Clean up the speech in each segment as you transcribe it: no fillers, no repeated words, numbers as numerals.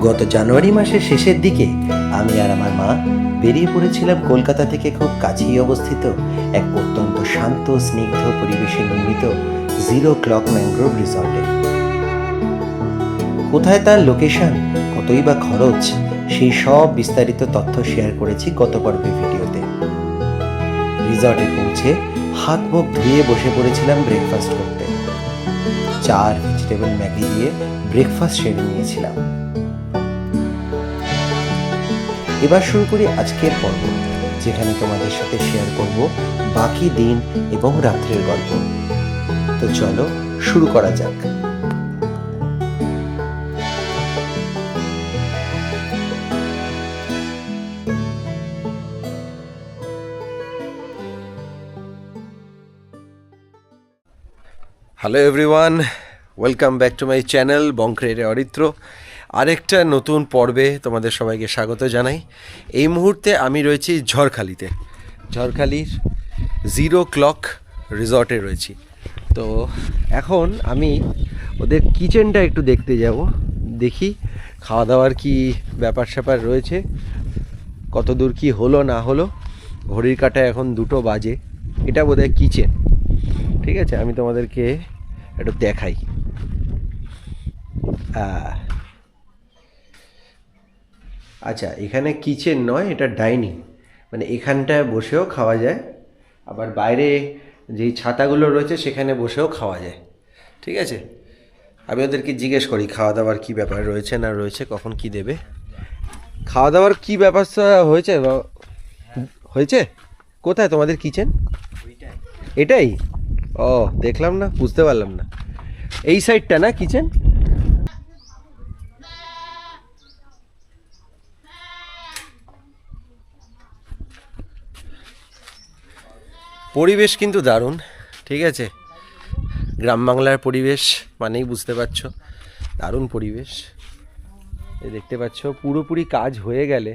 গত জানুয়ারি মাসের শেষের দিকে আমি আর আমার মা বেরিয়ে পড়েছিলাম কলকাতা থেকে খুব কাছেই অবস্থিত এক অত্যন্ত শান্ত স্নিগ্ধ পরিবেশে নির্মিত জিরো ক্লক ম্যানগ্রোভ রিসর্টে। কোথায় তার লোকেশন, কতই বা খরচ, সেই সব বিস্তারিত তথ্য শেয়ার করেছি গত পর্বের ভিডিওতে। রিসর্টে পৌঁছে হাত মুখ ধুয়ে বসে পড়েছিলাম ব্রেকফাস্ট করতে। 4 ভেজিটেবল ম্যাগি দিয়ে ব্রেকফাস্ট সেরে নিয়েছিলাম। এবার শুরু করি আজকের পর্ব, যেখানে তোমাদের সাথে শেয়ার করব বাকি দিন এবং রাত্রের গল্প। তো চলো শুরু করা যাক। Hello everyone, welcome back to my channel বঙ্করের অরিত্র। আরেকটা নতুন পর্বে তোমাদের সবাইকে স্বাগত জানাই। এই মুহূর্তে আমি রয়েছি ঝড়খালিতে, ঝড়খালির জিরো ক্লক রিসর্টে রয়েছি। তো এখন আমি ওদের কিচেনটা একটু দেখতে যাব, দেখি খাওয়া দাওয়ার কি ব্যাপার স্যাপার রয়েছে, কত দূর কি হলো না হলো। ঘড়ির কাঁটায় এখন 2টো বাজে। এটা বোধহয় কিচেন। ঠিক আছে, আমি তোমাদেরকে একটু দেখাই। আচ্ছা, এখানে কিচেন নয়, এটা ডাইনিং, মানে এখানটায় বসেও খাওয়া যায়, আবার বাইরে যেই ছাতাগুলো রয়েছে সেখানে বসেও খাওয়া যায়। ঠিক আছে, আমি ওদেরকে জিজ্ঞেস করি খাওয়া দাওয়ার কী ব্যাপার রয়েছে না রয়েছে, কখন কি দেবে। খাওয়া দাওয়ার কী ব্যাপারটা হয়েছে হয়েছে কোথায় তোমাদের কিচেন? এটাই? ও, দেখলাম না, বুঝতে পারলাম না। এই সাইডটা না কিচেন? পরিবেশ কিন্তু দারুণ। ঠিক আছে, গ্রাম বাংলার পরিবেশ মানেই বুঝতে পারছো, দারুণ পরিবেশ। এই দেখতে পাচ্ছ, পুরোপুরি কাজ হয়ে গেলে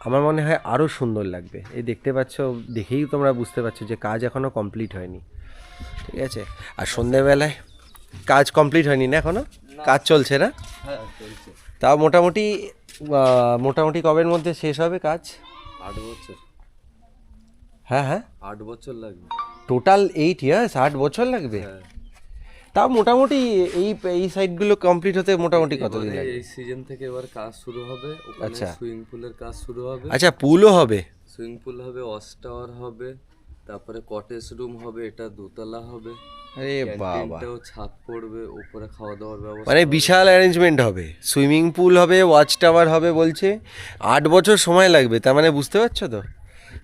আমার মনে হয় আরও সুন্দর লাগবে। এই দেখতে পাচ্ছ, দেখেই তোমরা বুঝতে পারছো যে কাজ এখনও কমপ্লিট হয়নি। ঠিক আছে, আর সন্ধ্যেবেলায় কাজ কমপ্লিট হয়নি না এখনও? কাজ চলছে না? তাও মোটামুটি মোটামুটি কবের মধ্যে শেষ হবে কাজ? 8 বছর। হ্যাঁ হ্যাঁ, 8 বছর লাগবে। টোটাল 8 ইয়ার্স, 8 বছর লাগবে? তাও মোটামুটি এই সাইটগুলো কমপ্লিট হতে মোটামুটি কতদিন লাগবে? এই সিজন থেকে এবার কাজ শুরু হবে। আচ্ছা, সুইমিং পুলের কাজ শুরু হবে। আচ্ছা, পুলও হবে? সুইমিং পুল হবে, ওয়াচ টাওয়ার হবে, তারপরে কটেজ রুম হবে, এটা 2তলা হবে। আরে বাবা, ক্যান্টিনটাও ছাদ পড়বে, উপরে খাওয়া দাওয়ার ব্যবস্থা মানে হবে। বিশাল অ্যারেঞ্জমেন্ট হবে। সুইমিং পুল হবে, ওয়াচ টাওয়ার হবে বলছে। 8 বছর সময় লাগবে, তার মানে বুঝতে পারছো তো?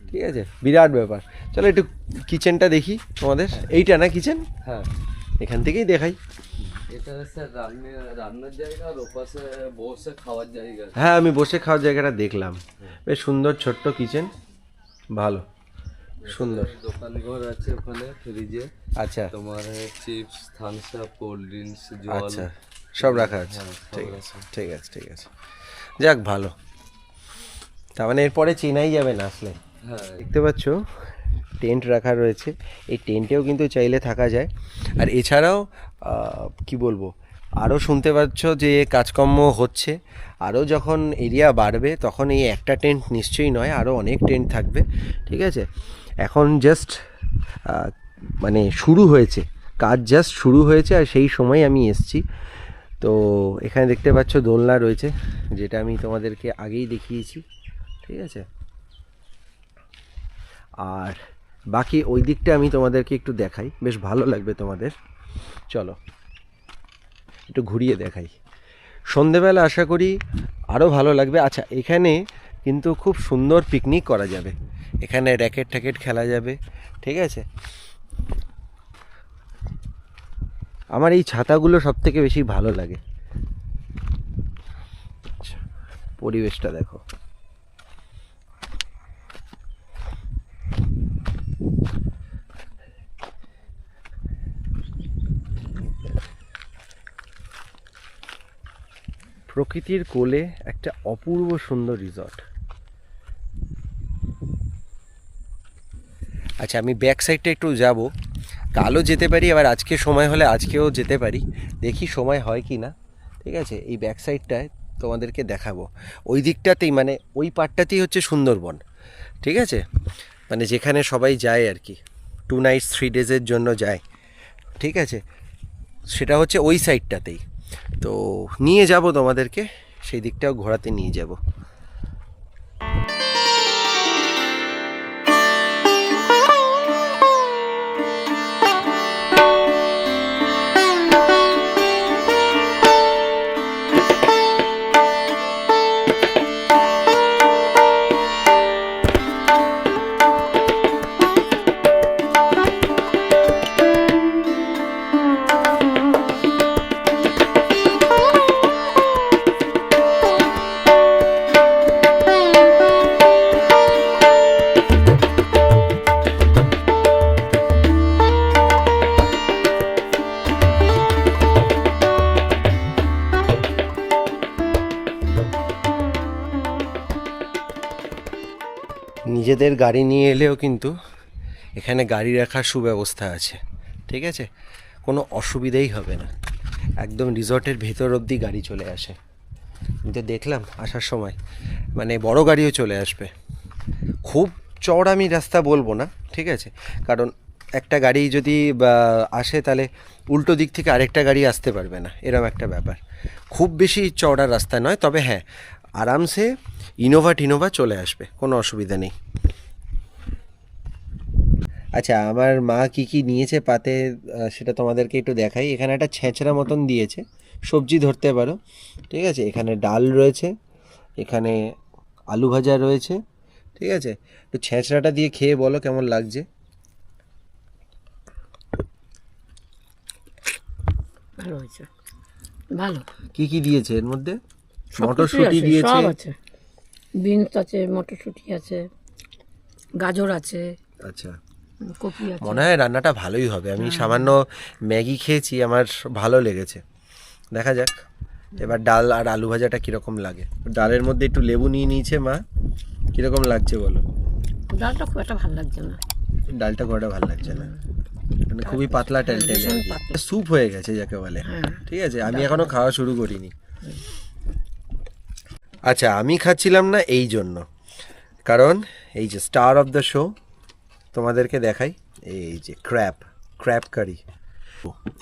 ঠিক আছে, বিরাট ব্যাপার। চলো একটু কিচেনটা দেখি তোমাদের। এইটা না কিচেন? হ্যাঁ, এখান থেকেই দেখাই। এটা হচ্ছে রান্নার জায়গা, আর ওপাশে বসে খাওয়ার জায়গা। হ্যাঁ, আমি বসে খাওয়ার জায়গাটা দেখলাম, বেশ সুন্দর ছোট্ট কিচেন, ভালো সুন্দর। দোকান ঘর আছে ওখানে, ফ্রিজে আচ্ছা, তোমার chips, Thums Up, cold drinks, জল, আচ্ছা, সব রাখা আছে। হ্যাঁ, সব ঠিক রাখা আছে, ঠিক আছে, ঠিক আছে, যাক ভালো। তার মানে এরপরে চেনাই যাবে না আসলে। হ্যাঁ। দেখতে পাচ্ছ টেন্ট রাখা রয়েছে, এই টেন্টেও কিন্তু চাইলে থাকা যায়। আর এছাড়াও কি বলবো, আরও শুনতে পাচ্ছ যে কাজকর্ম হচ্ছে। আরও যখন এরিয়া বাড়বে তখন এই একটা টেন্ট নিশ্চয়ই নয়, আরও অনেক টেন্ট থাকবে। ঠিক আছে, এখন জাস্ট মানে শুরু হয়েছে, কাজ জাস্ট শুরু হয়েছে, আর সেই সময় আমি এসছি। তো এখানে দেখতে পাচ্ছ দোলনা রয়েছে, যেটা আমি তোমাদেরকে আগেই দেখিয়েছি। ঠিক আছে, আর বাকি ওই দিকটা আমি তোমাদেরকে একটু দেখাই, বেশ ভালো লাগবে তোমাদের। চলো একটু ঘুরিয়ে দেখাই। সন্ধেবেলা আশা করি আরও ভালো লাগবে। আচ্ছা, এখানে কিন্তু খুব সুন্দর পিকনিক করা যাবে, এখানে র্যাকেট ট্যাকেট খেলা যাবে। ঠিক আছে, আমার এই ছাতাগুলো সব থেকে বেশি ভালো লাগে। আচ্ছা, পরিবেশটা দেখো। প্রকৃতির কোলে একটা অপূর্ব সুন্দর রিসর্ট। আচ্ছা, আমি ব্যাক সাইডটা একটু যাব, কালও যেতে পারি, আবার আজকে সময় হলে আজকেও যেতে পারি, দেখি সময় হয় কি না। ঠিক আছে, এই ব্যাক সাইডটায় তোমাদেরকে দেখাবো। ওই দিকটাতেই মানে ওই পার্টটাতেই হচ্ছে সুন্দরবন, ঠিক আছে, মানে যেখানে সবাই যায় আর কি, 2 নাইটস 3 ডেজের জন্য যায়, ঠিক আছে, সেটা হচ্ছে ওই সাইডটাতেই। তো নিয়ে যাব তোমাদেরকে, সেই দিকটাও ঘোরাতে নিয়ে যাব। নিজেদের গাড়ি নিয়ে এলেও কিন্তু এখানে গাড়ি রাখার সুব্যবস্থা আছে, ঠিক আছে, কোনো অসুবিধাই হবে না, একদম রিসর্টের ভেতর অবধি গাড়ি চলে আসে। কিন্তু দেখলাম আসার সময় মানে বড় গাড়িও চলে আসবে। খুব চওড়া আমি রাস্তা বলবো না, ঠিক আছে, কারণ একটা গাড়ি যদি আসে তাহলে উল্টো দিক থেকে আরেকটা গাড়ি আসতে পারবে না, এরকম একটা ব্যাপার। খুব বেশি চওড়া রাস্তা নয়, তবে হ্যাঁ আরামসে ইনোভা চলে আসবে, কোনো অসুবিধা নেই। আচ্ছা, আমার মা কি কি নিয়েছে পাতে সেটা তোমাদেরকে একটু দেখাই। এখানে একটা ছেঁচড়া মতন দিয়েছে, সবজি ধরতে পারো, ঠিক আছে, এখানে ডাল রয়েছে, এখানে আলু ভাজা রয়েছে, ঠিক আছে। একটু ছেঁচড়াটা দিয়ে খেয়ে বলো কেমন লাগছে। ভালো হয়েছে, ভালো। কি কি দিয়েছে এর মধ্যে? সব কিছুই মটরশুঁটি আছে, দিয়েছে, সব আছে, বিনস আছে, মটরশুঁটি আছে, গাজর আছে, আচ্ছা, কপি আছে। মনে হয় রান্নাটা ভালোই হবে। আমি সামান্য ম্যাগি খেয়েছি, আমার ভালো লেগেছে, দেখা যাক এবার ডাল আর আলু ভাজাটা কীরকম লাগে। ডালের মধ্যে একটু লেবু নিয়ে নিয়েছে মা, কীরকম লাগছে বলো? ডালটা খুব একটা ভালো লাগছে না, ডালটা করাটা ভালো লাগছে না, মানে খুবই পাতলা টেলটেলে, ভীষণ পাতলা। স্যুপ হয়ে গেছে যাকে বলে, হ্যাঁ। ঠিক আছে। আমি এখনো খাওয়া শুরু করিনি। আচ্ছা, আমি খাচ্ছিলাম না এই জন্য, কারণ এই যে স্টার অফ দ্য শো তোমাদেরকে দেখাই, এই যে ক্র্যাব কারি।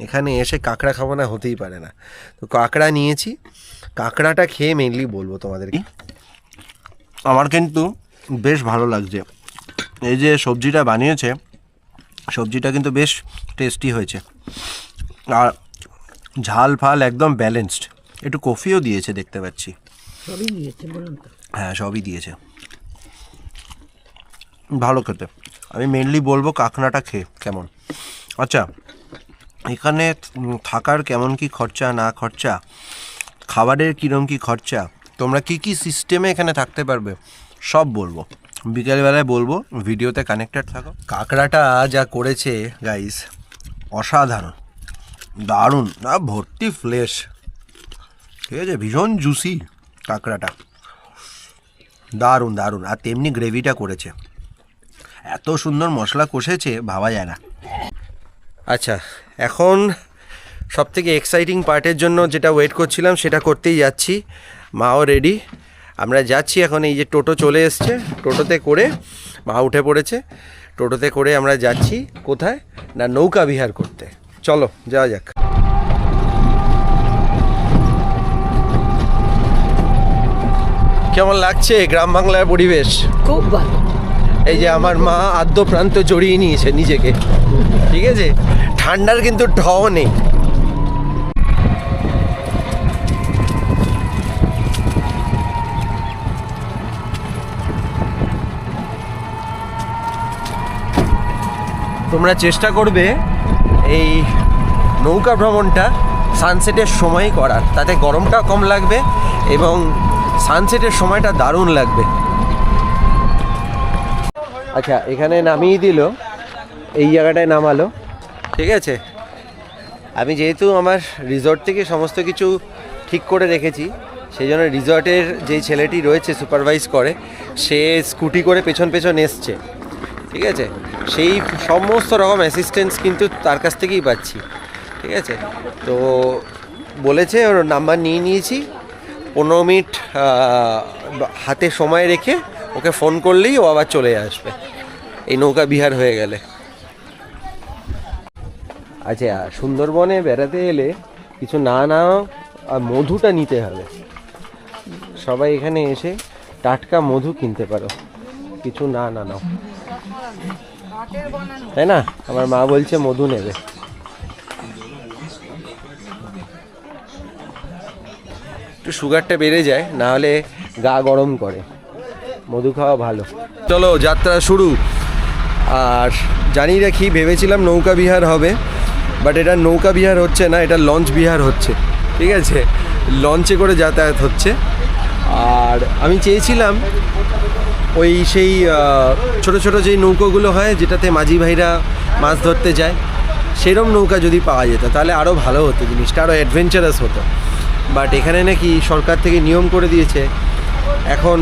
এখানে এসে কাঁকড়া খাবো না হতেই পারে না, তো কাঁকড়া নিয়েছি। কাঁকড়াটা খেয়ে মেনলি বলবো তোমাদেরকে, আমার কিন্তু বেশ ভালো লাগছে। এই যে সবজিটা বানিয়েছে, সবজিটা কিন্তু বেশ টেস্টি হয়েছে, আর ঝাল ফাল একদম ব্যালেন্সড। একটু কফিও দিয়েছে দেখতে পাচ্ছি। সবই দিয়েছে বলুন তো। হ্যাঁ, সবই দিয়েছে, ভালো খেতে। আমি মেনলি বলবো কাঁকড়াটা খেয়ে কেমন। আচ্ছা, এখানে থাকার কেমন কি খরচা না খরচা, খাবারের কীরকম কী খরচা, তোমরা কি কি সিস্টেমে এখানে থাকতে পারবে সব বলবো, বিকেলবেলায় বলবো, ভিডিওতে কানেক্টেড থাকো। কাঁকড়াটা যা করেছে গাইস, অসাধারণ, দারুণ, না ভর্তি ফ্লেশ, ঠিক আছে, ভীষণ জুসি কাঁকড়াটা, দারুণ দারুণ। আর তেমনি গ্রেভিটা করেছে, এত সুন্দর মশলা কষেছে ভাবা যায় না। আচ্ছা, এখন সব থেকে এক্সাইটিং পার্টের জন্য যেটা ওয়েট করছিলাম সেটা করতেই যাচ্ছি। মাও রেডি, আমরা যাচ্ছি এখন। এই যে টোটো চলে এসছে, টোটোতে করে মা উঠে পড়েছে, টোটোতে করে আমরা যাচ্ছি কোথায় না নৌকা বিহার করতে। চলো যাওয়া যাক। কেমন লাগছে গ্রাম বাংলার পরিবেশ? খুব ভালো। এই যে আমার মা আদ্য প্রান্ত জড়িয়ে নিয়েছে নিজেকে, ঠিক আছে, ঠান্ডার কিন্তু ঢও নেই। তোমরা চেষ্টা করবে এই নৌকা ভ্রমণটা সানসেটের সময় করার, তাতে গরমটা কম লাগবে এবং সানসেটের সময়টা দারুণ লাগবে। আচ্ছা, এখানে নামিয়ে দিল, এই জায়গাটায় নামালো, ঠিক আছে। আমি যেহেতু আমার রিসর্ট থেকে সমস্ত কিছু ঠিক করে রেখেছি, সেই জন্য রিসর্টের যেই ছেলেটি রয়েছে সুপারভাইজ করে, সে স্কুটি করে পেছন পেছন এসছে, ঠিক আছে। সেই সমস্ত রকম অ্যাসিস্ট্যান্স কিন্তু তার কাছ থেকেই পাচ্ছি, ঠিক আছে। তো বলেছে, ওর নাম্বার নিয়ে নিয়েছি, 15 মিনিট হাতে সময় রেখে ওকে ফোন করলেই ও আবার চলে আসবে এই নৌকা বিহার হয়ে গেলে। আচ্ছা, সুন্দরবনে বেড়াতে এলে কিছু না নাও আর মধুটা নিতে হবে। সবাই এখানে এসে টাটকা মধু কিনতে পারো, কিছু না নাও, তাই না? আমার মা বলছে মধু নেবে। একটু সুগারটা বেড়ে যায়, না হলে গা গরম করে, মধু খাওয়া ভালো। চলো যাত্রা শুরু। আর জানি রাখি, ভেবেছিলাম নৌকা বিহার হবে, বাট এটা নৌকা বিহার হচ্ছে না, এটা লঞ্চ বিহার হচ্ছে। ঠিক আছে, লঞ্চে করে যাতায়াত হচ্ছে। আর আমি চেয়েছিলাম ওই সেই ছোট ছোট যেই নৌকোগুলো হয় যেটাতে মাঝি ভাইরা মাছ ধরতে যায়, সেরকম নৌকা যদি পাওয়া যেত তাহলে আরও ভালো হতো, জিনিসটা আরও অ্যাডভেঞ্চারাস হতো। বাট এখানে নাকি সরকার থেকে নিয়ম করে দিয়েছে এখন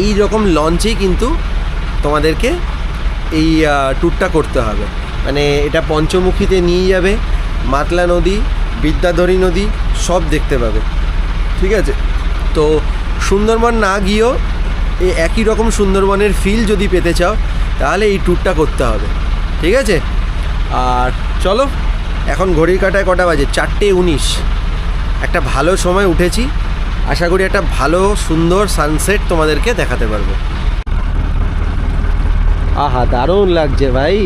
এই রকম লঞ্চেই কিন্তু তোমাদেরকে এই ট্যুরটা করতে হবে। মানে এটা পঞ্চমুখীতে নিয়ে যাবে, মাতলা নদী, বিদ্যাধরী নদী সব দেখতে পাবে। ঠিক আছে, তো সুন্দরবন না গিয়েও এই একই রকম সুন্দরবনের ফিল যদি পেতে চাও তাহলে এই ট্যুরটা করতে হবে। ঠিক আছে, আর চলো, এখন ঘড়ির কাঁটায় কটা বাজে? 4:19। একটা ভালো সময় উঠেছি, আশা করি একটা ভালো সুন্দর সানসেট তোমাদেরকে দেখাতে পারবো। আহা, দারুণ লাগছে ভাই।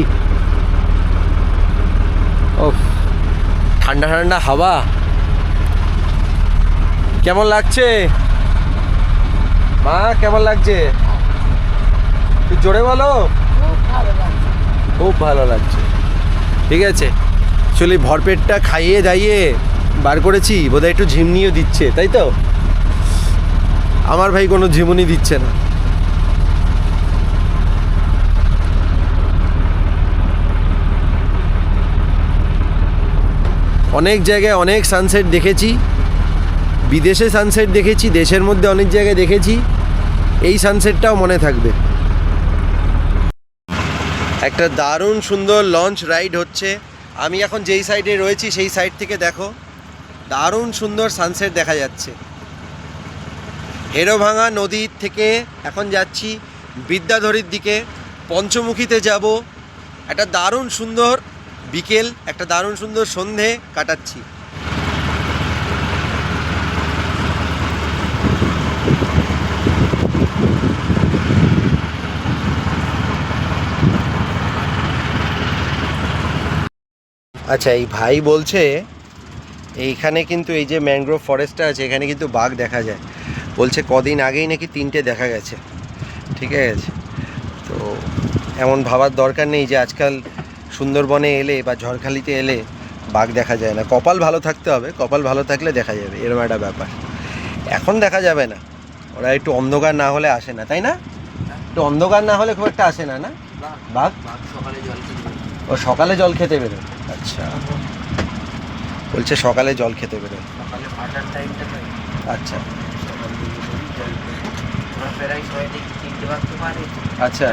ও, ঠান্ডা ঠান্ডা হাওয়া, কেমন লাগছে মা? কেমন লাগছে? তুই জোরে বলো। খুব ভালো লাগছে। ঠিক আছে, চলি, ভরপেটটা খাইয়ে দাইয়ে বার করেছি, বোধহয় একটু ঝিমনিও দিচ্ছে, তাই তো? আমার ভাই কোনো ঝিমুনি দিচ্ছে না। অনেক জায়গায় অনেক সানসেট দেখেছি, বিদেশে সানসেট দেখেছি, দেশের মধ্যে অনেক জায়গায় দেখেছি, এই সানসেটটাও মনে থাকবে। একটা দারুণ সুন্দর লঞ্চ রাইড হচ্ছে। আমি এখন যেই সাইডে রয়েছি সেই সাইড থেকে দেখো, দারুণ সুন্দর সানসেট দেখা যাচ্ছে। হেরোভাঙা নদীর থেকে এখন যাচ্ছি বিদ্যাধরীর দিকে, পঞ্চমুখীতে যাব। একটা দারুণ সুন্দর বিকেল, একটা দারুণ সুন্দর সন্ধে কাটাচ্ছি। আচ্ছা, এই ভাই বলছে এইখানে কিন্তু এই যে ম্যানগ্রোভ ফরেস্টটা আছে এখানে কিন্তু বাঘ দেখা যায়। বলছে কদিন আগেই নাকি 3টে দেখা গেছে। ঠিক আছে, তো এমন ভাবার দরকার নেই যে আজকাল সুন্দরবনে এলে বা ঝড়খালিতে এলে বাঘ দেখা যায় না। কপাল ভালো থাকতে হবে, কপাল ভালো থাকলে দেখা যাবে, এরকম একটা ব্যাপার। এখন দেখা যাবে না, ওরা একটু অন্ধকার না হলে আসে না, তাই না? একটু অন্ধকার না হলে খুব একটা আসে না, না বাঘ? ও সকালে জল খেতে বেরোয়। আচ্ছা, বলছে সকালে জল খেতে বেরোয়। আচ্ছা আচ্ছা,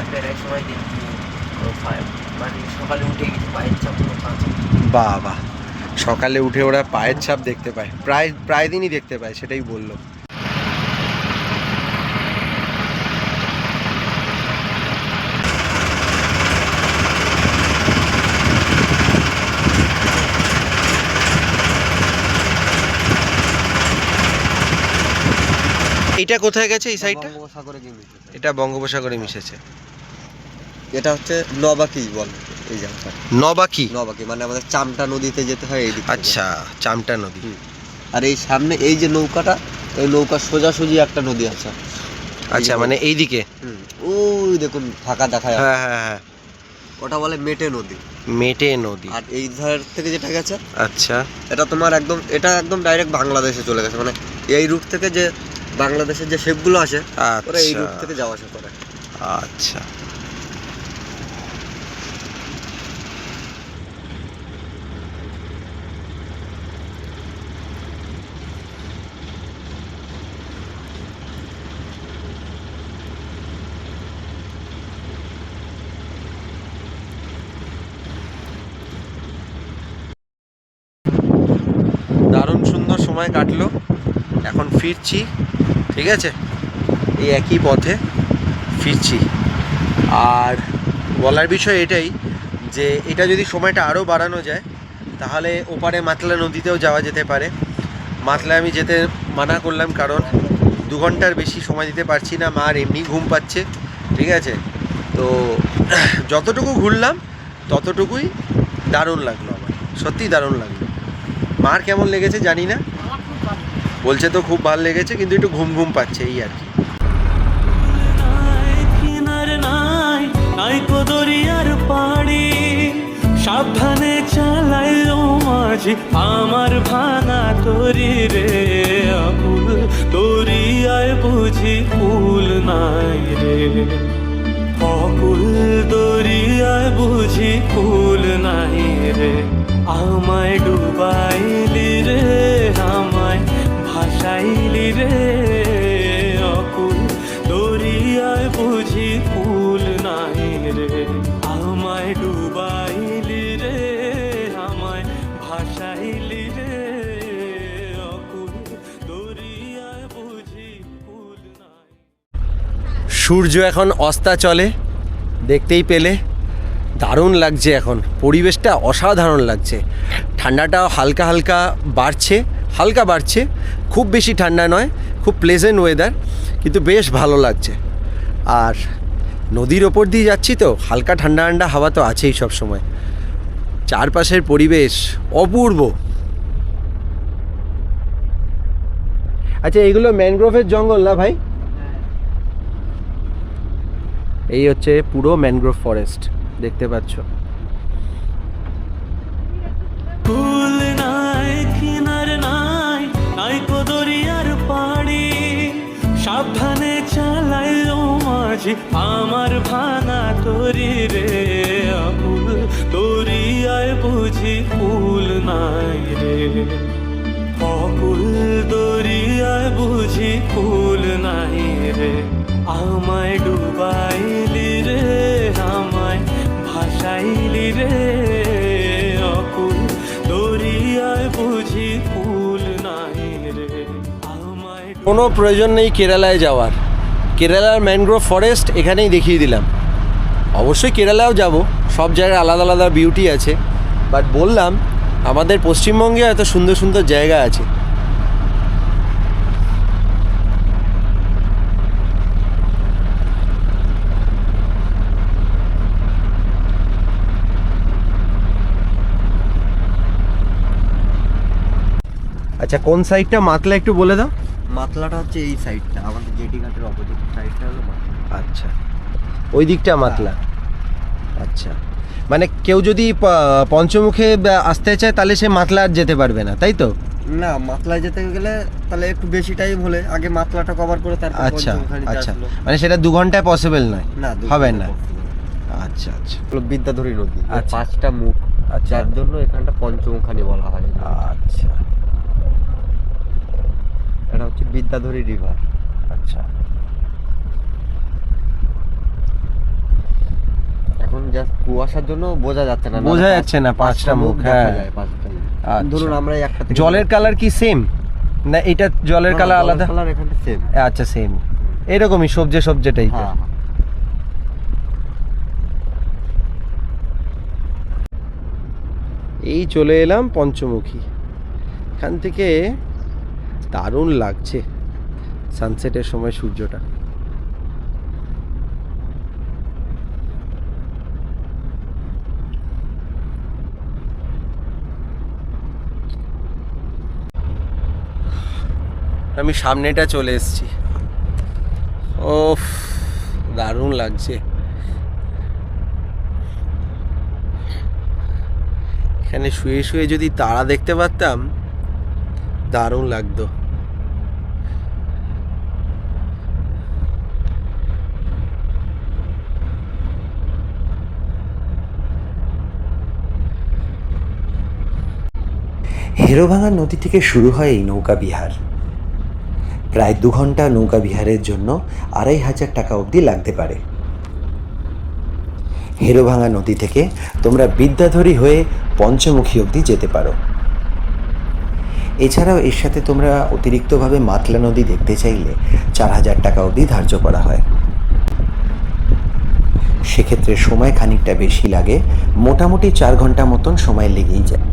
বাহ বাহ, সকালে উঠে ওরা পায়ের ছাপ দেখতে পায়, প্রায় দিনই দেখতে পায়, সেটাই বললো। এটা কোথায় গেছে এই সাইডটা? বঙ্গোপসাগরে গিয়ে মিশেছে। এটা বঙ্গোপসাগরে মিশেছে। এটা হচ্ছে নবাকি বল, এই জায়গাটা নবাকি। নবাকি মানে আমাদের চামটা নদীতে যেতে হয় এই দিক থেকে। আচ্ছা, চামটা নদী। আর এই সামনে এই যে নৌকাটা, এই নৌকা সোজাসুজি একটা নদী আছে। আচ্ছা, মানে এইদিকে। ওই দেখুন ফাঁকা দেখা যাচ্ছে, হ্যাঁ হ্যাঁ হ্যাঁ, ওটা বলে মেটে নদী। মেটে নদী। আর এই ধার থেকে যেটা গেছে আচ্ছা, এটা তোমার একদম, এটা একদম ডাইরেক্ট বাংলাদেশে চলে গেছে। মানে এই রুট থেকে যে বাংলাদেশের যে শেপগুলো আসে ওরা এই রুট থেকে যাওয়া আসা করে। আচ্ছা, দারুণ সুন্দর সময় কাটলো। এখন ফিরছি, ঠিক আছে, এই একই পথে ফিরছি। আর বলার বিষয় এটাই যে এটা যদি সময়টা আরও বাড়ানো যায় তাহলে ওপারে মাতলা নদীতেও যাওয়া যেতে পারে। মাতলায় আমি যেতে মানা করলাম কারণ 2 ঘন্টার বেশি সময় দিতে পারছি না, মার এমনি ঘুম পাচ্ছে, ঠিক আছে। তো যতটুকু ঘুরলাম ততটুকুই দারুণ লাগলো আমার, সত্যিই দারুণ লাগলো। মার কেমন লেগেছে জানি না, বলছে তো খুব ভালো লেগেছে, কিন্তু একটু ঘুম ঘুম পাচ্ছে এই আর কি। দরিয়ার পাড়ি সাবধানে চালাই ও মাঝি আমার ভাঙা তরি রে, আকুল দরিয়ায় বুঝি কুল নাই রে, অকুল দরিয়ায় বুঝি কুল নাই রে, আমায় ডুবাইলি রে, আমায় ভাসাইলি রে, অকুল দরিয়ায় বুঝি কুল নাই রে, আমায় ডুবাইলি রে, আমায় ভাসাইলি রে, অকুল দরিয়ায় বুঝি কুল নাই। সূর্য এখন অস্তাচলে, দেখতেই পেলে দারুণ লাগছে, এখন পরিবেশটা অসাধারণ লাগছে। ঠান্ডাটাও হালকা হালকা বাড়ছে, খুব বেশি ঠান্ডা নয়, খুব প্লেজেন্ট ওয়েদার, কিন্তু বেশ ভালো লাগছে। আর নদীর ওপর দিয়ে যাচ্ছি তো হালকা ঠান্ডা ঠান্ডা হাওয়া তো আছেই সব সময়। চারপাশের পরিবেশ অপূর্ব। আচ্ছা, এগুলো ম্যানগ্রোভের জঙ্গল না ভাই? এই হচ্ছে পুরো ম্যানগ্রোভ ফরেস্ট, দেখতে পাচ্ছ। কুল নাই কিনার নাই, নাই কো দরিয়ার পাড়ি সাবধানে চালাই ও মাঝি আমার ভাঙা তরি রে, আকুল দরিয়ায় বুঝি কুল নাই রে, অকুল দরিয়ায় বুঝি কুল নাই রে, আমায় ডুবাইলি রে, আমায় ভাসাইলি রে, অকুল দরিয়ায় বুঝি কুল নাই রে, আমায় কোনো প্রয়োজন নেই কেরালায় যাওয়ার, কেরালার ম্যানগ্রোভ ফরেস্ট এখানেই দেখিয়ে দিলাম। অবশ্যই কেরালাও যাব, সব জায়গায় আলাদা আলাদা বিউটি আছে, বাট বললাম আমাদের পশ্চিমবঙ্গে এত সুন্দর সুন্দর জায়গা আছে। আচ্ছা, কোন সাইডটা মাতলা একটু বলে দাও। মাতলাটা হচ্ছে এই সাইডটা, আমাদের জেটি ঘাটের অপোজিট সাইডটা হলো মাতলা। আচ্ছা, ওই দিকটা মাতলা। আচ্ছা, মানে কেউ যদি পঞ্চমুখে আসতে চায় তাহলে সে মাতলা যেতে পারবে না, তাই তো? না, মাতলায় যেতে গেলে তাহলে একটু বেশি টাইম হলে আগে মাতলাটা কভার করে তারপর আচ্ছা পঞ্চমুখানিতে আচ্ছা, আসলো। মানে সেটা 2 ঘন্টায় পসিবল নয়, না, হবে না। আচ্ছা আচ্ছা, হলো বিদ্যাধরী নদী, এর আচ্ছা। 5টা মুখ, আচ্ছা। যার জন্য এখানটা পঞ্চমুখানি বলা হয়। আচ্ছা এটা হচ্ছে বিদ্যাধরী রিভার। আচ্ছা, এখন জাস্ট কুয়াশার জন্য বোঝা যাচ্ছে না, বোঝা যাচ্ছে না 5টা মুখ। হ্যাঁ, 5টা মুখ। আচ্ছা। ধরুন আমরা একটা থেকে জলের কালার কি সেম না? এটা জলের কালার আলাদা? কালার এখানটা সেম। আচ্ছা, সেম, এরকমই সবজে টাইপের। হ্যাঁ, এই চলে এলাম পঞ্চমুখী। এখান থেকে দারুণ লাগছে সানসেটের সময় সূর্যটা। আমি সামনেটা চলে এসেছি। ওফ, দারুণ লাগছে। এখানে শুয়ে শুয়ে যদি তারা দেখতে পারতাম দারুণ লাগতো। হেরোভাঙা নদী থেকে শুরু হয় এই নৌকা বিহার। প্রায় 2 ঘন্টা নৌকা বিহারের জন্য 2500 টাকা অবধি লাগতে পারে। হেরোভাঙা নদী থেকে তোমরা বিদ্যাধরী হয়ে পঞ্চমুখী অবধি যেতে পারো। এছাড়াও এর সাথে তোমরা অতিরিক্তভাবে মাতলা নদী দেখতে চাইলে 4,000 টাকা অবধি ধার্য করা হয়। সেক্ষেত্রে সময় খানিকটা বেশি লাগে, মোটামুটি 4 ঘন্টা মতন সময় লেগেই যায়।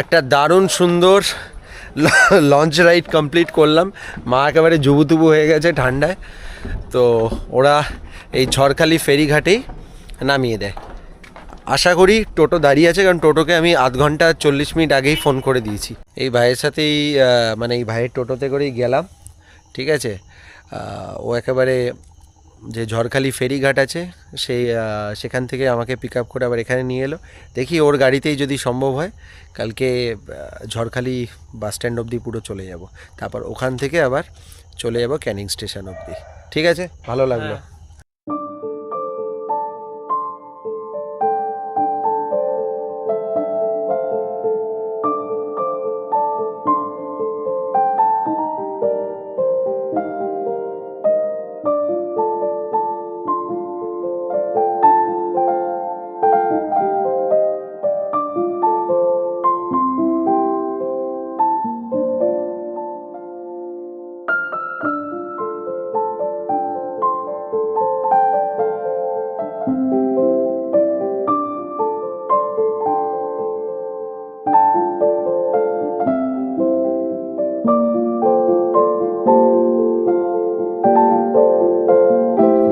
একটা দারুণ সুন্দর লঞ্চ রাইড কমপ্লিট করলাম। মা একেবারে জুবুতুবু হয়ে গেছে ঠান্ডায়। তো ওরা এই ঝড়খালি ফেরিঘাটেই নামিয়ে দেয়। আশা করি টোটো দাঁড়িয়ে আছে, কারণ টোটোকে আমি 0.5 ঘন্টা 40 মিনিট আগেই ফোন করে দিয়েছি। এই ভাইয়ের সাথেই মানে এই ভাইয়ের টোটোতে করেই গেলাম, ঠিক আছে। ও একেবারে যে ঝড়খালি ফেরিঘাট আছে সেখান থেকে আমাকে পিক আপ করে আবার এখানে নিয়ে এলো। দেখি ওর গাড়িতেই যদি সম্ভব হয় কালকে ঝড়খালি বাস স্ট্যান্ড অবধি পুরো চলে যাব, তারপর ওখান থেকে আবার চলে যাব ক্যানিং স্টেশন অবধি। ঠিক আছে, ভালো লাগলো।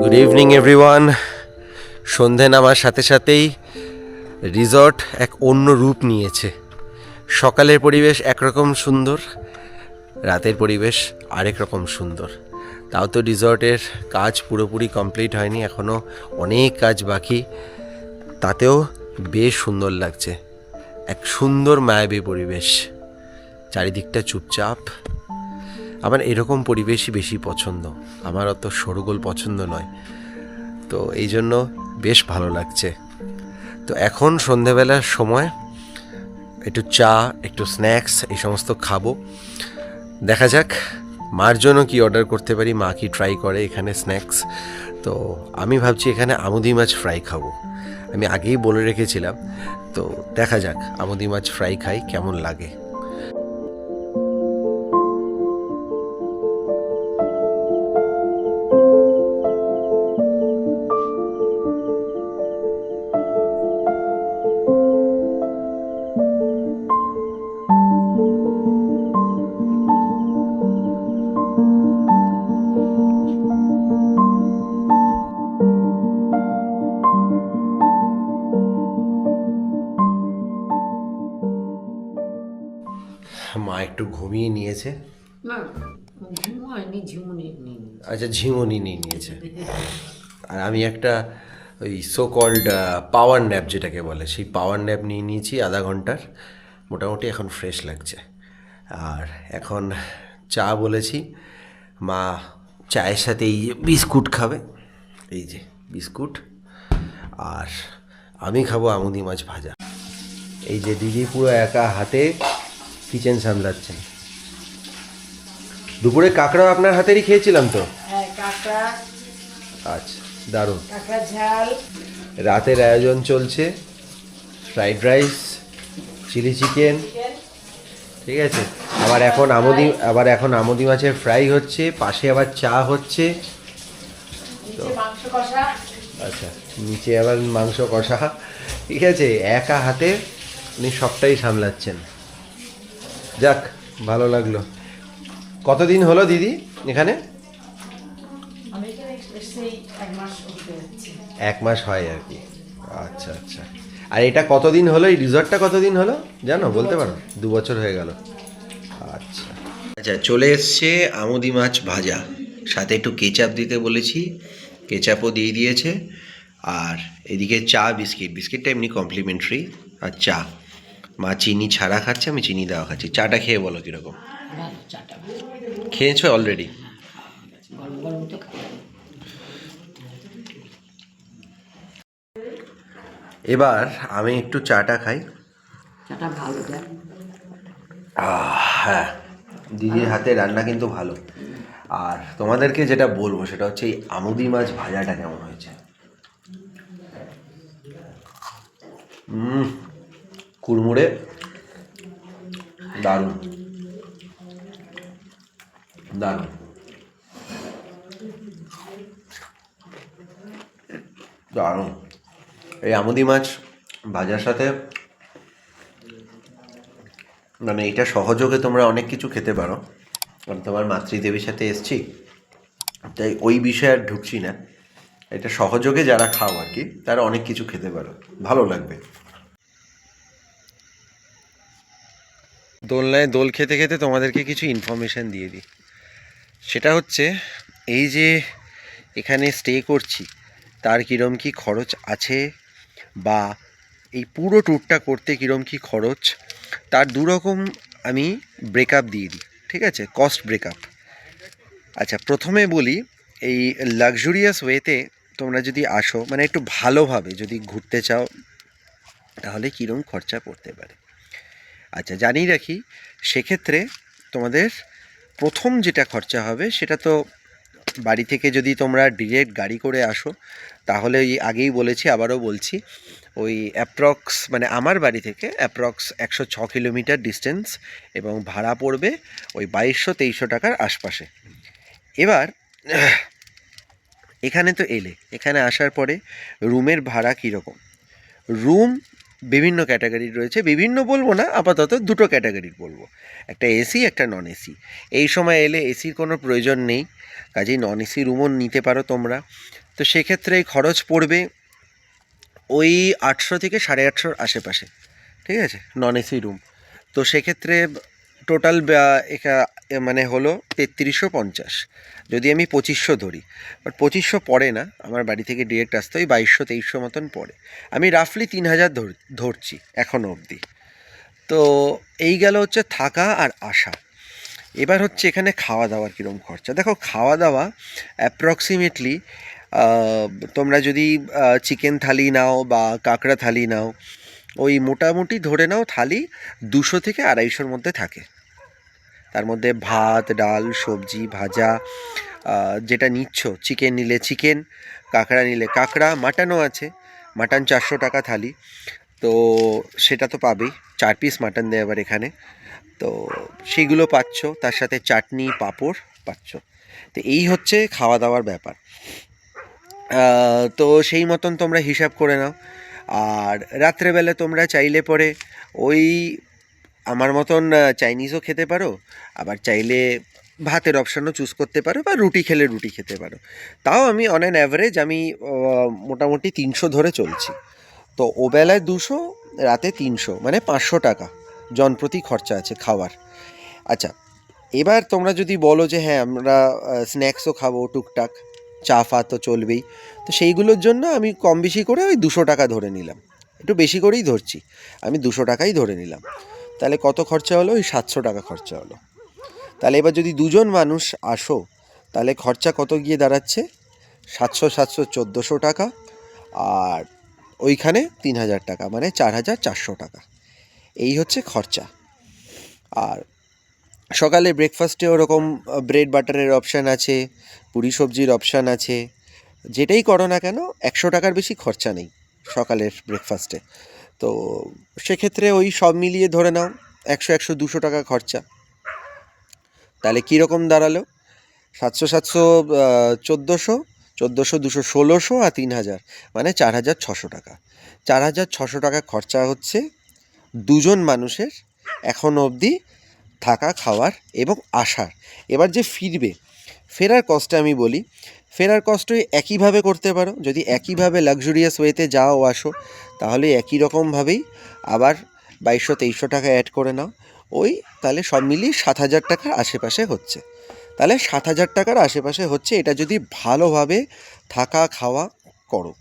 Good evening everyone. সন্ধে নামার সাথে সাথেই রিসর্ট এক অন্য রূপ নিয়েছে। সকালের পরিবেশ একরকম সুন্দর, রাতের পরিবেশ আরেক রকম সুন্দর। তাও তো রিসর্টের কাজ পুরোপুরি কমপ্লিট হয়নি, এখনও অনেক কাজ বাকি। তাতেও বেশ সুন্দর লাগছে, এক সুন্দর মায়াবী পরিবেশ, চারিদিকটা চুপচাপ। আমার এরকম পরিবেশই বেশি পছন্দ, আমার অত শোরগোল পছন্দ নয়, তো এই জন্য বেশ ভালো লাগছে। তো এখন সন্ধেবেলার সময় একটু চা, একটু স্ন্যাক্স এই সমস্ত খাবো। দেখা যাক মার জন্য কি অর্ডার করতে পারি, মা কি ট্রাই করে এখানে স্ন্যাক্স। তো আমি ভাবছি এখানে আমুদি মাছ ফ্রাই খাবো, আমি আগেই বলে রেখেছিলাম। তো দেখা যাক আমুদি মাছ ফ্রাই খাই কেমন লাগে। মা একটু ঘুমিয়ে নিয়েছে। না ঘুমায়নি, ঝিমুনি নিয়ে নিয়েছে। আচ্ছা, ঝিমুনি নিয়ে নিয়েছে। আর আমি একটা ওই সো কল্ড পাওয়ার ন্যাপ যেটাকে বলে, সেই পাওয়ার ন্যাপ নিয়ে নিয়েছি আধা ঘন্টার। মোটামুটি এখন ফ্রেশ লাগছে। আর এখন চা বলেছি, মা চায়ের সাথে এই যে বিস্কুট খাবে, এই যে বিস্কুট। আর আমি খাবো আমুদি মাছ ভাজা। এই যে দিদি পুরো একা হাতে কিচেন সামলাচ্ছেন। দুপুরে কাঁকড়া আপনার হাতেরই খেয়েছিলাম তো। হ্যাঁ, কাঁকড়া, আচ্ছা, দারুণ। কাঁকড়া ঝাল। রাতের আয়োজন চলছে, ফ্রাইড রাইস, চিলি চিকেন, ঠিক আছে। আবার এখন আমুদি মাছের ফ্রাই হচ্ছে, পাশে আবার চা হচ্ছে। তো মাংস কষা। আচ্ছা, নিচে আবার মাংস কষা, ঠিক আছে। একা হাতে উনি সবটাই সামলাচ্ছেন। যাক, ভালো লাগলো। কতদিন হলো দিদি এখানে? আমি এখানে এসেই 1 মাস হতে যাচ্ছে। 1 মাস হয় আর কি। আচ্ছা আচ্ছা। আর এটা কতদিন হলো, এই রিসর্টটা কতদিন হলো জানো, বলতে পারো? 2 বছর হয়ে গেল। আচ্ছা আচ্ছা, চলে এসছে আমুদি মাছ ভাজা, সাথে একটু কেচাপ দিতে বলেছি, কেচাপও দিয়ে দিয়েছে। আর এদিকে চা, বিস্কিটটা এমনি কমপ্লিমেন্টারি। আর চা, মা চিনি ছাড়া খাচ্ছে, আমি চিনি দেওয়া খাচ্ছি। চাটা খেয়ে বলো কীরকম ভালো, চাটা ভালো। খেয়েছো অলরেডি? গরম গরম তো খাই। এবার আমি একটু চাটা খাই। চাটা ভালো দেয়। হ্যাঁ, দিদির হাতে রান্না কিন্তু ভালো। আর তোমাদেরকে যেটা বলবো সেটা হচ্ছে এই আমুদি মাছ ভাজাটা কেমন হয়েছে। কুড়মুড়ে দারুণ দারুণ। দারুণ। এই আমুদি মাছ ভাজার সাথে মানে এটা সহযোগে তোমরা অনেক কিছু খেতে পারো, কারণ তোমার মাতৃদেবীর সাথে এসছি তাই ওই বিষয়ে আর ঢুকছি না। এটা সহযোগে যারা খাও আর কি, তারা অনেক কিছু খেতে পারো, ভালো লাগবে। দোলনায় দোল খেতে খেতে তোমাদেরকে কিছু ইনফরমেশান দিয়ে দিই। সেটা হচ্ছে এই যে এখানে স্টে করছি তার কীরম কী খরচ আছে, বা এই পুরো ট্যুরটা করতে কীরম কী খরচ, তার দুরকম আমি ব্রেকআপ দিয়ে দিই, ঠিক আছে, কস্ট ব্রেকআপ। আচ্ছা, প্রথমে বলি এই লাক্সুরিয়াস ওয়েতে তোমরা যদি আসো, মানে একটু ভালোভাবে যদি ঘুরতে চাও, তাহলে কীরকম খরচা পড়তে পারে। আচ্ছা, জানিয়ে রাখি, সেক্ষেত্রে তোমাদের প্রথম যেটা খরচা হবে সেটা তো বাড়ি থেকে যদি তোমরা ডিরেক্ট গাড়ি করে আসো, তাহলে ওই আগেই বলেছি আবারও বলছি, ওই অ্যাপ্রক্স মানে আমার বাড়ি থেকে অ্যাপ্রক্স 106 কিলোমিটার ডিস্টেন্স, এবং ভাড়া পড়বে ওই 2200-2300 টাকার আশপাশে। এবার এখানে তো এলে, এখানে আসার পরে রুমের ভাড়া কীরকম, রুম বিভিন্ন ক্যাটাগরির রয়েছে, বিভিন্ন বলবো না, আপাতত দুটো ক্যাটাগরির বলবো, একটা এসি একটা নন এসি। এই সময় এলে এসির কোনো প্রয়োজন নেই, কাজেই নন এসি রুমও নিতে পারো তোমরা। তো সেক্ষেত্রে খরচ পড়বে ওই 800 থেকে 850 আশেপাশে, ঠিক আছে, নন এসি রুম। তো সেক্ষেত্রে টোটাল মানে হলো 3350, যদি আমি 2500 ধরি, বাট 2500 পড়ে না, আমার বাড়ি থেকে ডিরেক্ট আসতে ওই 2200-2300 মতন পড়ে। আমি রাফলি 3000 ধরছি এখনও অবধি। তো এই গেল হচ্ছে থাকা আর আসা। এবার হচ্ছে এখানে খাওয়া দাওয়ার কীরকম খরচা। দেখো, খাওয়া দাওয়া অ্যাপ্রক্সিমেটলি তোমরা যদি চিকেন থালি নাও বা কাঁকড়া থালি নাও, ওই মোটামুটি ধরে নাও থালি 200 থেকে 250-র মধ্যে থাকে। তার মধ্যে ভাত, ডাল, সবজি, ভাজা, যেটা নিচ্ছ, চিকেন নিলে চিকেন, কাঁকড়া নিলে কাঁকড়া, মাটনও আছে, মাটন 400 টাকা থালি, তো সেটা তো পাবেই, 4 পিস মাটন দেয় আবার এখানে, তো সেইগুলো পাচ্ছ, তার সাথে চাটনি পাঁপড় পাচ্ছ। তো এই হচ্ছে খাওয়া দাওয়ার ব্যাপার। তো সেই মতন তোমরা হিসাব করে নাও। আর রাত্রেবেলা তোমরা চাইলে পরে ওই আমার মতন চাইনিজও খেতে পারো, আবার চাইলে ভাতের অপশানও চুজ করতে পারো, বা রুটি খেলে রুটি খেতে পারো। তাও আমি অন অ্যান অ্যাভারেজ আমি মোটামুটি 300 ধরে চলছি। তো ওবেলায় 200, রাতে 300, মানে 500 টাকা জনপ্রতি খরচা আছে খাওয়ার। আচ্ছা, এবার তোমরা যদি বলো যে হ্যাঁ আমরা স্ন্যাক্সও খাবো টুকটাক, চা ফা তো চলবেই, তো সেইগুলোর জন্য আমি কম বেশি করে ওই 200 টাকা ধরে নিলাম, একটু বেশি করেই ধরছি, আমি 200 টাকাই ধরে নিলাম। তাহলে কত খরচা হলো? ওই 700 টাকা খরচা হলো। তাহলে এবার যদি দুজন মানুষ আসো, তাহলে খরচা কত গিয়ে দাঁড়াচ্ছে? 700 1400 টাকা, আর ওইখানে 3000 টাকা, মানে 4400 টাকা। এই হচ্ছে খরচা। আর সকালে ব্রেকফাস্টে ওরকম ব্রেড বাটারের অপশান আছে, পুরি সবজির অপশান আছে, যেটাই করো না কেন 100 টাকার বেশি খরচা নেই সকালের ব্রেকফাস্টে। তো সেক্ষেত্রে ওই সব মিলিয়ে ধরে নাও 100 200 টাকা খরচা। তাহলে কীরকম দাঁড়ালো? 700 1400, 200 1600, আর 3000, মানে 4600 টাকা। 4600 টাকা খরচা হচ্ছে দুজন মানুষের এখনও অবধি থাকা, খাওয়ার এবং আসার। এবার যে ফিরবে, ফেরার কস্টটা আমি বলি, ফেরার কস্টই একইভাবে করতে পারো। যদি একইভাবে লাক্সুরিয়াস ওয়েতে যাও আসো, তাহলে একই রকমভাবেই আবার 2200-2300 টাকা অ্যাড করে নাও, ওই তাহলে সব মিলিয়ে 7000 টাকার আশেপাশে হচ্ছে। তাহলে 7000 টাকার আশেপাশে হচ্ছে, এটা যদি ভালোভাবে থাকা খাওয়া করো।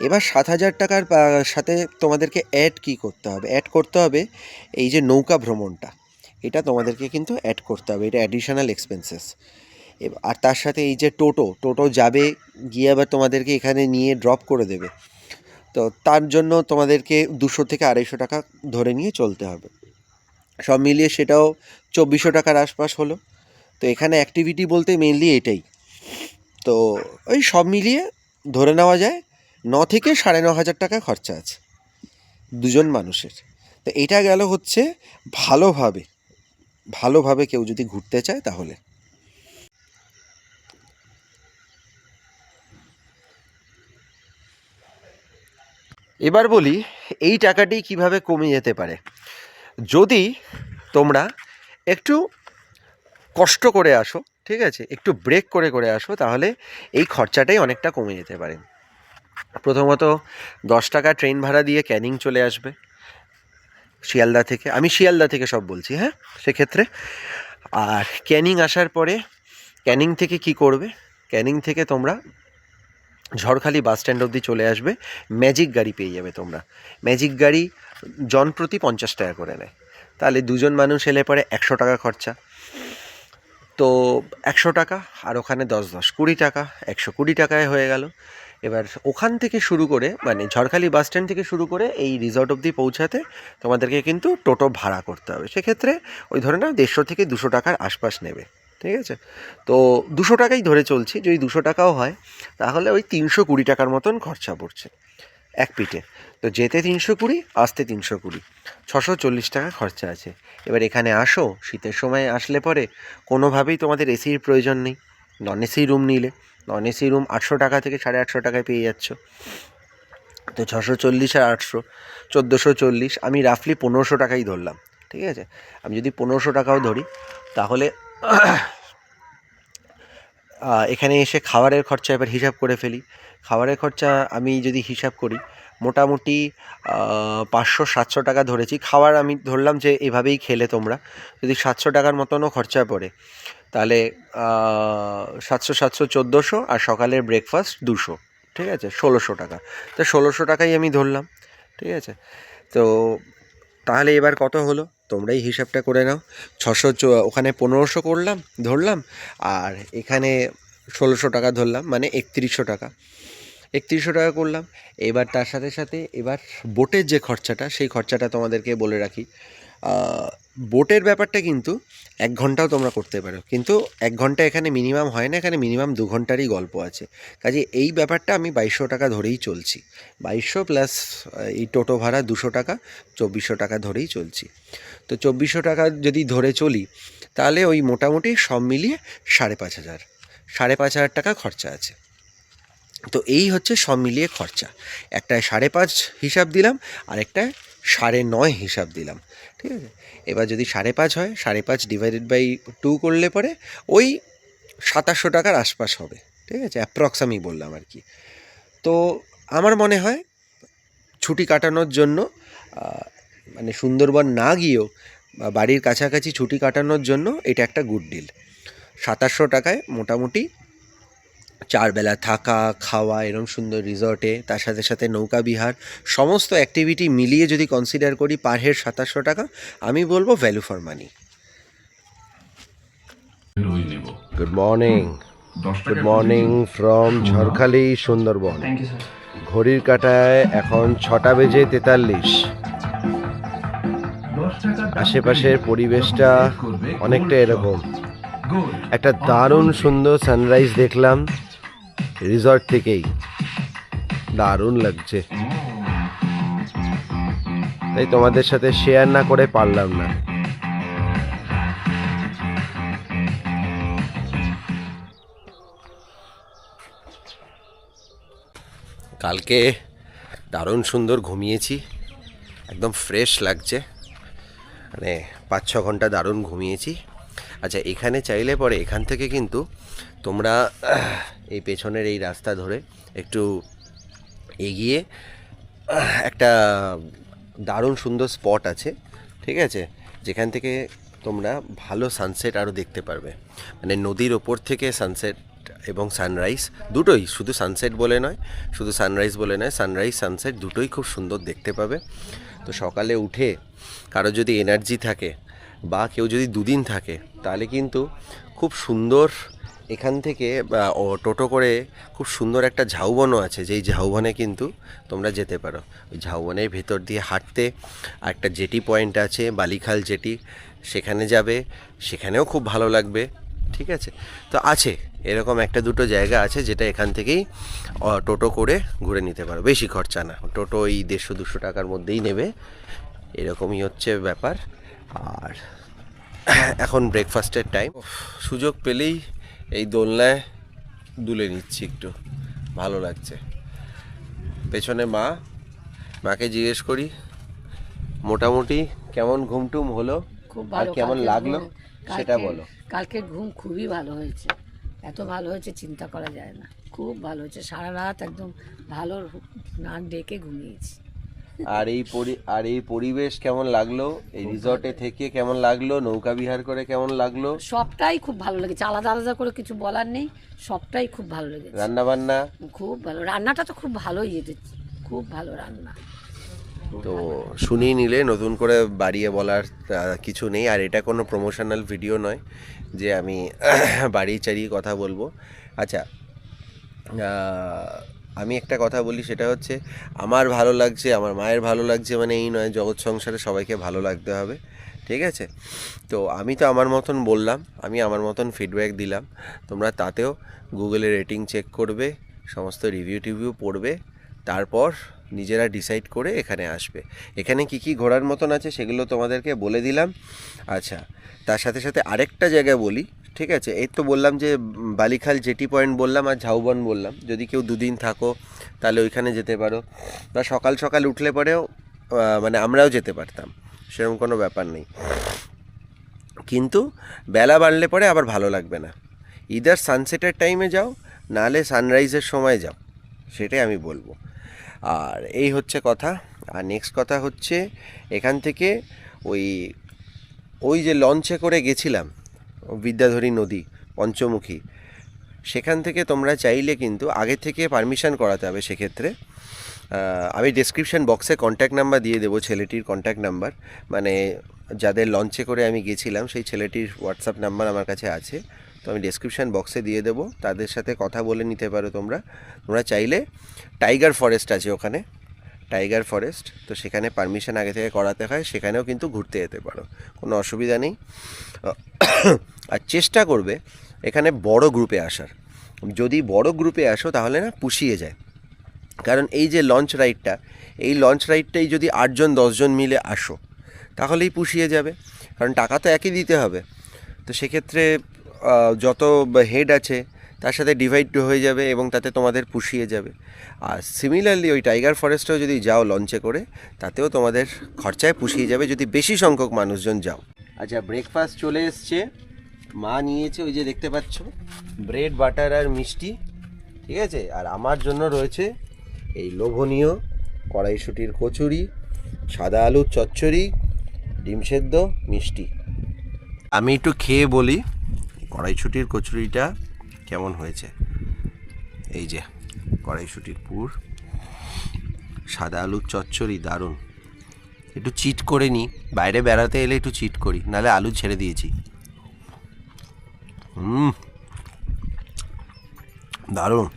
এবার 7000 টাকার সাথে তোমাদেরকে অ্যাড কী করতে হবে? অ্যাড করতে হবে এই যে নৌকা ভ্রমণটা, এটা তোমাদেরকে কিন্তু অ্যাড করতে হবে, এটা অ্যাডিশনাল এক্সপেন্সেস। আর তার সাথে এই যে টোটো যাবে, গিয়ে আবার তোমাদেরকে এখানে নিয়ে ড্রপ করে দেবে, তো তার জন্য তোমাদেরকে 200 থেকে 250 টাকা ধরে নিয়ে চলতে হবে। সব মিলিয়ে সেটাও 2400 টাকার আশপাশ হলো। তো এখানে অ্যাক্টিভিটি বলতে মেনলি এটাই। তো ওই সব মিলিয়ে ধরে নেওয়া যায় 9 থেকে 9500 টাকা খরচা আছে দুজন মানুষের। তো এটা গেল হচ্ছে ভালোভাবে ভালোভাবে কেউ যদি ঘুরতে চায় তাহলে। এবার বলি এই টাকাটি কিভাবে কমে যেতে পারে। যদি তোমরা একটু কষ্ট করে আসো, ঠিক আছে, একটু ব্রেক করে করে আসো, তাহলে এই খরচাটাই অনেকটা কমে যেতে পারে। প্রথমত 10 টাকা ট্রেন ভাড়া দিয়ে ক্যানিং চলে আসবে শিয়ালদা থেকে, আমি শিয়ালদা থেকে সব বলছি, হ্যাঁ, সেক্ষেত্রে। আর ক্যানিং আসার পরে ক্যানিং থেকে কি করবে, ক্যানিং থেকে তোমরা ঝড়খালি বাস স্ট্যান্ড অবধি চলে আসবে, ম্যাজিক গাড়ি পেয়ে যাবে তোমরা। ম্যাজিক গাড়ি জনপ্রতি 50 টাকা করে নেয়, তাহলে দুজন মানুষ এলে পরে 100 টাকা খরচা, তো 100 টাকা আর ওখানে 10 20 টাকা, 120 টাকায় হয়ে গেল। এবার ওখান থেকে শুরু করে মানে ঝড়খালি বাস স্ট্যান্ড থেকে শুরু করে এই রিসর্ট অবধি পৌঁছাতে তোমাদেরকে কিন্তু টোটো ভাড়া করতে হবে, সেক্ষেত্রে ওই ধরে নাও 150 থেকে 200 টাকার আশপাশ নেবে, ঠিক আছে। তো 200 টাকাই ধরে চলছি, যদি 200 টাকাও হয় তাহলে ওই 320 টাকার মতন খরচা পড়ছে এক পিঠে। তো যেতে 320, আসতে 320, 640 টাকা খরচা আছে। এবার এখানে আসো, শীতের সময় আসলে পরে কোনোভাবেই তোমাদের এসির প্রয়োজন নেই, নন এসি রুম নিলে নন এসি রুম 800 টাকা থেকে 850 টাকায় পেয়ে যাচ্ছ। তো 640 আর 800 1440, আমি রাফলি 1500 টাকাই ধরলাম, ঠিক আছে। আমি যদি 1500 টাকাও ধরি তাহলে এখানে এসে খাবারের খরচা এবার হিসাব করে ফেলি। খাবারের খরচা আমি যদি হিসাব করি মোটামুটি 500-700 টাকা ধরেছি, খাবার আমি ধরলাম যে এভাবেই খেলে তোমরা যদি 700 টাকার মতনও খরচা পড়ে তাহলে 700 1400, আর সকালের ব্রেকফাস্ট 200, ঠিক আছে, 1600 টাকা। তো 1600 টাকাই আমি ধরলাম, ঠিক আছে। তো তাহলে এবার কত হলো তোমরাই হিসাবটা করে নাও। 600 ওখানে 1500 করলাম ধরলাম, আর এখানে 1600 টাকা ধরলাম, মানে 3100 টাকা, 3100 টাকা করলাম। এবার তার সাথে সাথে এবার বোটের যে খরচাটা, সেই খরচাটা তোমাদেরকে বলে রাখি। বোটের ব্যাপারটা কিন্তু 1 ঘন্টাও তোমরা করতে পারো, কিন্তু 1 ঘন্টা এখানে মিনিমাম হয় না, এখানে মিনিমাম 2 ঘন্টারই গল্প আছে। কাজে এই ব্যাপারটা আমি 2200 টাকা ধরেই চলছি, 2200 প্লাস এই টোটো ভাড়া 200 টাকা, 2400 টাকা ধরেই চলছি। তো 2400 টাকা যদি ধরে চলি তাহলে ওই মোটামুটি সব মিলিয়ে 5500 টাকা খরচা আছে। তো এই হচ্ছে সব মিলিয়ে খরচা, একটায় 5.5 হিসাব দিলাম, আর একটায় 9.5 হিসাব দিলাম, ঠিক আছে। এবার যদি 5.5 হয়, 5.5 ডিভাইডেড বাই 2 করলে পরে ওই 2700 টাকার আশপাশ হবে, ঠিক আছে, অ্যাপ্রক্স আমি বললাম আর কি। তো আমার মনে হয় ছুটি কাটানোর জন্য মানে সুন্দরবন না গিয়েও বা বাড়ির কাছাকাছি ছুটি কাটানোর জন্য এটা একটা গুড ডিল। 2700 টাকায় মোটামুটি 4 বেলা থাকা খাওয়া এরকম সুন্দর রিসর্টে, তার সাথে সাথে নৌকা বিহার, সমস্ত অ্যাক্টিভিটি মিলিয়ে যদি কনসিডার করি পার হেড 2700 টাকা, আমি বলবো value for money. Good morning from Jharkhali Sundarban. ঘড়ির কাঁটায় এখন 6টা বেজে 43। আশেপাশের পরিবেশটা অনেকটা এরকম, একটা দারুণ সুন্দর সানরাইজ দেখলাম রিসর্ট থেকেই, দারুণ লাগছে, তাই তোমাদের সাথে শেয়ার না করে পারলাম না। কালকে দারুণ সুন্দর ঘুমিয়েছি, একদম ফ্রেশ লাগছে, মানে 5-6 ঘন্টা দারুণ ঘুমিয়েছি। আচ্ছা, এখানে চাইলে পরে এখান থেকে কিন্তু তোমরা এই পেছনের এই রাস্তা ধরে একটু এগিয়ে একটা দারুণ সুন্দর স্পট আছে, ঠিক আছে, যেখান থেকে তোমরা ভালো সানসেট আরও দেখতে পারবে। মানে নদীর ওপর থেকে সানসেট এবং সানরাইজ দুটোই, শুধু সানসেট বলে নয়, শুধু সানরাইজ বলে নয়, সানরাইজ সানসেট দুটোই খুব সুন্দর দেখতে পাবে। তো সকালে উঠে কারো যদি এনার্জি থাকে বা কেউ যদি 2 দিন থাকে তাহলে কিন্তু খুব সুন্দর এখান থেকে টোটো করে খুব সুন্দর একটা ঝাউবনও আছে, যেই ঝাউবনে কিন্তু তোমরা যেতে পারো। ওই ঝাউবনের ভেতর দিয়ে হাঁটতে আর একটা জেটি পয়েন্ট আছে, বালিখাল জেটি, সেখানে যাবে, সেখানেও খুব ভালো লাগবে, ঠিক আছে। তো আছে এরকম 1-2 জায়গা আছে যেটা এখান থেকেই টোটো করে ঘুরে নিতে পারো, বেশি খরচা না, টোটো ওই 150-200 টাকার মধ্যেই নেবে, এরকমই হচ্ছে ব্যাপার। আর এখন ব্রেকফাস্টের টাইম, সুযোগ পেলেই এই দোলনায় দুলে নিচ্ছি, একটু ভালো লাগছে। পেছনে মাকে জিজ্ঞেস করি মোটামুটি কেমন ঘুমটুম হলো খুব আর ভালো। কেমন কালকের লাগলো ঘুম- সেটা কালকে- বলো। কালকের ঘুম খুবই ভালো হয়েছে, এত ভালো হয়েছে চিন্তা করা যায় না। খুব ভালো হয়েছে, সারা রাত একদম ভালো নাক ডেকে ঘুমিয়েছি। আর এই পরিবেশ কেমন লাগলো, এই রিসর্টে থেকে কেমন লাগলো, নৌকা বিহার করে কেমন লাগলো, সবটাই খুব ভালো লেগেছে, আলাদা আলাদা করে কিছু বলার নেই, সবটাই খুব ভালো লেগেছে। রান্না বান্না খুব ভালো, রান্নাটা তো খুব ভালোই এসেছে, খুব ভালো রান্না। তো শুনেই নিলে, নতুন করে বাড়িয়ে বলার কিছু নেই। আর এটা কোনো প্রমোশনাল ভিডিও নয় যে আমি বাড়ি চাড়িয়ে কথা বলবো। আচ্ছা, আমি একটা কথা বলি, সেটা হচ্ছে আমার ভালো লাগছে, আমার মায়ের ভালো লাগছে মানে এই নয়, জগৎ সংসারে সবাইকে ভালো লাগতে হবে, ঠিক আছে? তো আমি তো আমার মতন বললাম, আমি আমার মতন ফিডব্যাক দিলাম, তোমরা তাতেও গুগলে রেটিং চেক করবে, সমস্ত রিভিউ পড়বে, তারপর নিজেরা ডিসাইড করে এখানে আসবে। এখানে কি কি ঘোরার মতন আছে সেগুলো তোমাদেরকে বলে দিলাম। আচ্ছা, তার সাথে সাথে আরেকটা জায়গা বলি, ঠিক আছে? এই তো বললাম যে বালিখাল জেটি পয়েন্ট বললাম আর ঝাউবন বললাম, যদি কেউ দুদিন থাকো তাহলে ওইখানে যেতে পারো, বা সকাল সকাল উঠলে পরেও মানে আমরাও যেতে পারতাম, সেরকম কোনো ব্যাপার নেই। কিন্তু বেলা বাড়লে পরে আবার ভালো লাগবে না, ইদার সানসেটের টাইমে যাও, নাহলে সানরাইজের সময় যাও, সেটাই আমি বলবো। আর এই হচ্ছে কথা। আর নেক্সট কথা হচ্ছে, এখান থেকে ওই যে লঞ্চে করে গেছিলাম বিদ্যাধরী নদী পঞ্চমুখী, সেখান থেকে তোমরা চাইলে কিন্তু আগে থেকে পারমিশন করাতে হবে। সেক্ষেত্রে আমি ডেসক্রিপশন বক্সে কন্ট্যাক্ট নাম্বার দিয়ে দেবো, ছেলেটির কন্ট্যাক্ট নাম্বার, মানে যাদের লঞ্চে করে আমি গেছিলাম সেই ছেলেটির হোয়াটসঅ্যাপ নাম্বার আমার কাছে আছে, তো আমি ডেসক্রিপশন বক্সে দিয়ে দেবো, তাদের সাথে কথা বলে নিতে পারো তোমরা চাইলে। টাইগার ফরেস্ট আছে ওখানে, টাইগার ফরেস্ট, তো সেখানে পারমিশন আগে থেকে করাতে হয়, সেখানেও কিন্তু ঘুরতে যেতে পারো, কোনো অসুবিধা নেই। আর চেষ্টা করবে এখানে বড় গ্রুপে আসার, যদি বড় গ্রুপে আসো তাহলে না পুষিয়ে যায়, কারণ এই যে লঞ্চ রাইডটাই যদি 8 জন 10 জন মিলে আসো তাহলেই পুষিয়ে যাবে, কারণ টাকা তো একই দিতে হবে। তো সেক্ষেত্রে যত হেড আছে তার সাথে ডিভাইড হয়ে যাবে এবং তাতে তোমাদের পুষিয়ে যাবে। আর সিমিলারলি ওই টাইগার ফরেস্টেও যদি যাও লঞ্চে করে, তাতেও তোমাদের খরচায় পুষিয়ে যাবে যদি বেশি সংখ্যক মানুষজন যাও। আচ্ছা, ব্রেকফাস্ট চলে এসছে, মা নিয়েছে ওই যে দেখতে পাচ্ছ ব্রেড বাটার আর মিষ্টি, ঠিক আছে? আর আমার জন্য রয়েছে এই লোভনীয় কড়াইশুঁটির কচুরি, সাদা আলুর চচ্চড়ি, ডিম সেদ্ধ, মিষ্টি। আমি একটু খেয়ে বলি কড়াইশুঁটির কচুরিটা কেমন হয়েছে। এই যে কড়াইশুঁটির পুর, সাদা আলুর চচ্চড়ি, দারুণ। একটু চিট করে নিই, বাইরে বেড়াতে এলে একটু চিট করি, নাহলে আলু ছেড়ে দিয়েছি। দারুণ,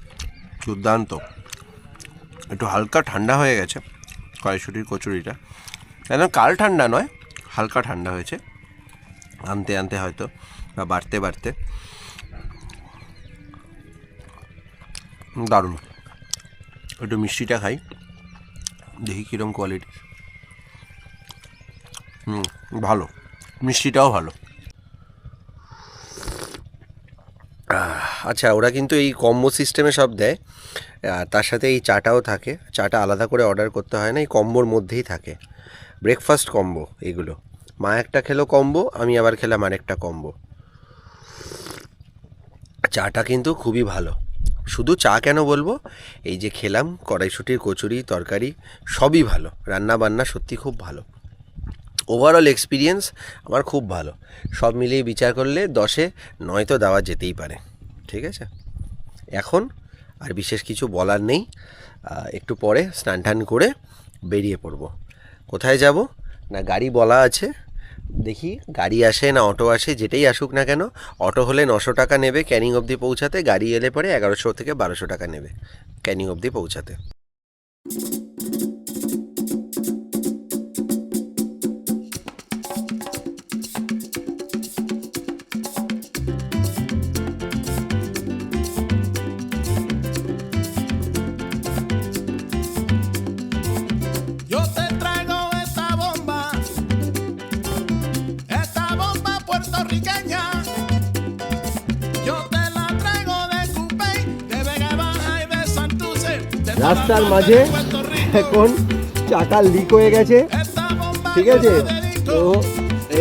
দুর্দান্ত। একটু হালকা ঠান্ডা হয়ে গেছে কড়াইশুঁটির কচুরিটা, কেন কাল ঠান্ডা নয়, হালকা ঠান্ডা হয়েছে আনতে আনতে হয়তো, বা বাড়তে বাড়তে। দারুণ। একটু মিষ্টিটা খাই, দেখি কীরকম কোয়ালিটি। ভালো, মিষ্টিটাও ভালো। আচ্ছা, ওরা কিন্তু এই কম্বো সিস্টেমে সব দেয়, তার সাথে এই চাটাও থাকে। চাটা আলাদা করে অর্ডার করতে হয় না, এই কম্বোর মধ্যেই থাকে। ব্রেকফাস্ট কম্বো এগুলো, মা একটা খেলো কম্বো, আমি আবার খেলাম আরেকটা কম্বো। চাটা কিন্তু খুবই ভালো। শুধু চা কেন বলবো, এই যে খেলাম কড়াইশুঁটির কচুরি, তরকারি সবই ভালো, রান্না বান্না সত্যি খুব ভালো। ওভারঅল এক্সপিরিয়েন্স আমার খুব ভালো। সব মিলিয়ে বিচার করলে 10-এ 9 তো দেওয়া যেতেই পারে, ঠিক আছে? এখন আর বিশেষ কিছু বলার নেই, একটু পরে স্নান টান করে বেরিয়ে পড়ব। কোথায় যাব না, গাড়ি বলা আছে, দেখি গাড়ি আসে না অটো আসে, যেটাই আসুক না কেন। অটো হলে 900 টাকা নেবে ক্যানিং অবধি পৌঁছাতে, গাড়ি এলে পরে 1100 থেকে 1200 টাকা নেবে ক্যানিং অবধি পৌঁছাতে। Yo te traigo esta bomba রাস্তার মাঝে এখন চাকা লিক হয়ে গেছে, ঠিক আছে? তো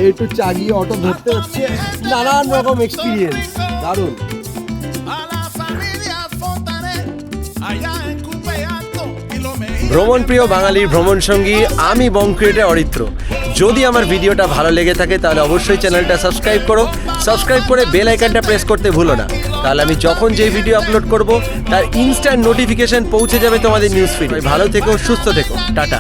একটু চাগিয়ে অটো ধরতে হচ্ছে, নানান রকম এক্সপিরিয়েন্স, দারুণ। ভ্রমণ প্রিয় বাঙালির ভ্রমণ সঙ্গী আমি বং ক্রিয়েটর অরিত্র। যদি আমার ভিডিওটা ভালো লেগে থাকে তাহলে অবশ্যই চ্যানেলটা সাবস্ক্রাইব করো, সাবস্ক্রাইব করে বেল আইকনটা প্রেস করতে ভুলো না, তাহলে আমি যখন যেই ভিডিও আপলোড করব তার ইনস্ট্যান্ট নোটিফিকেশন পৌঁছে যাবে তোমাদের নিউজ ফিডে। ভালো থেকো, সুস্থ থেকো, টাটা।